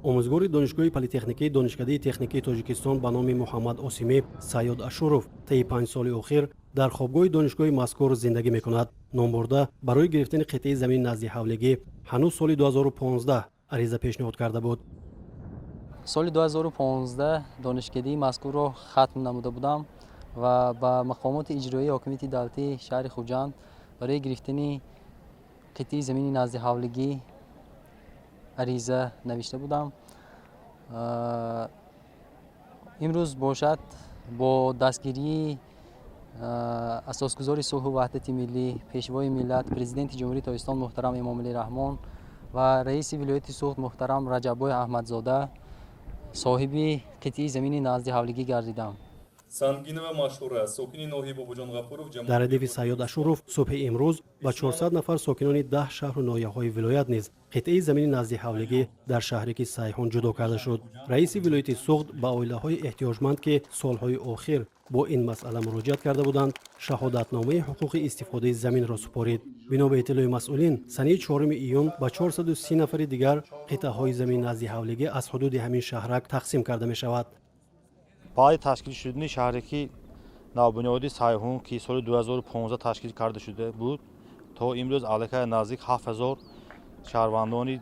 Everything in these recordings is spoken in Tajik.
омӯзгори донишгоҳи политехникии донишкадаи техникии тоҷикистон ба номи муҳаммад осимӣ саёд ашуров таи 5 соли охир дар хобгоҳи донишгоҳи мазкур зиндагӣ мекунад. ном бурда барои гирифтани қитъаи замини назди ҳавлигӣ ҳанӯз соли 2015 ариза пешниҳод карда буд. соли 2015 донишкадаи мазкурро хатм намуда будам ва ба мақомоти иҷроии ҳокимияти давлатии шаҳри Хуҷанд барои гирифтани қитъаи замини назди ҳавлигӣ ариза навишта будам. имрӯз бошад бо дастгирии асосгузори сулҳу ваҳдати миллӣ, пешвои миллат, президенти ҷумҳурии Тоҷикистон муҳтарам Эмомалӣ Раҳмон ва раиси вилояти Суғд муҳтарам Раҷаббой Аҳмадзода соҳиби қитъаи замини назди ҳавлигӣ гардидам. сангина ва машҳура сокини ноҳияи Бобоҷон Ғафуров дар ҳадифи Саёд Ашуров субҳи имрӯз ба 400 нафар сокинони 10 шаҳру ноҳияҳои вилоят низ қитъаи замини назди ҳавлигӣ дар шаҳрики Сайҳун ҷудо карда шуд. раиси вилояти Суғд ба оилаҳои эҳтиёҷманд ки солҳои охир бо ин масъала муроҷиат карда буданд шаҳодатномаи ҳуқуқи истифодаи заминро супорид. бино ба иттилои масъулин санаи 4 июн ба 430 нафари дигар қитъаҳои замини назди ҳавлигӣ аз ҳудуди ҳамин шаҳрак тақсим карда мешавад. баъди ташкил шудани шаҳрики навбунёди Сайҳун ки соли 2015 ташкил карда шуда буд, то имрӯз аллакай наздик 7000 шаҳрвандони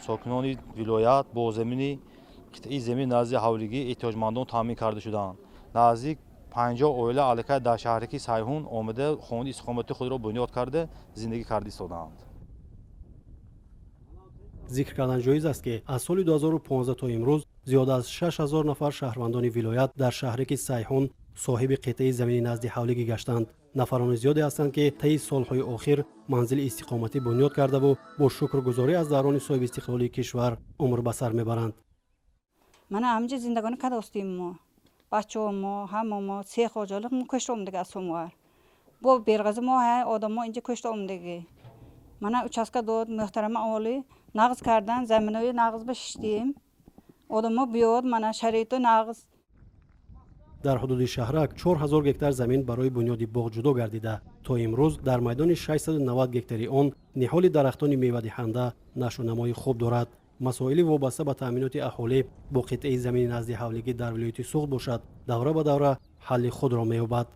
сокинони вилоят бо замини қитъаи замини назди ҳавлигӣ эҳтиёҷмандон таъмин карда шуданд. наздик 50 оила аллакай дар шаҳрики Сайҳун омада хонаи истиқомати худро бунёд карда зиндагӣ карда истоданд. зикр кардан ҷоиз аст ки аз соли 2015 то имрӯз зиёда аз 6000 нафар шаҳрвандони вилоят дар шаҳрики Сайҳун соҳиби қитъаи замини назди ҳавлигӣ гаштанд. нафарони зиёде ҳастанд ки таи солҳои охир манзили истиқоматӣ бунёд кардаву бо шукргузорӣ аз даврони соҳиби истиқлолии кишвар умр ба сар мебаранд. мана ҳамҷа зиндагони кад остим мо бачаҳомо ҳамамо се хоҷалиқ мо кӯшта омдаги аз сомуар бо берғазӣ мо ҳай одаммо инҷа кӯшта омдаги мана участка дод муҳтарама оли нағз кардан заминои нағз ба шиштем одаммо биёд мана шароито нағз. дар ҳудуди шаҳрак 4000 гектар замин барои бунёди боғ ҷудо гардида то имрӯз дар майдони 690 гектари он ниҳоли дарахтони мевадиҳанда нашу намои хуб дорад. масоили вобаста ба таъминоти аҳолӣ бо қитъаи замини назди ҳавлигӣ дар вилояти Суғд бошад давра ба давра ҳалли худро меёбад.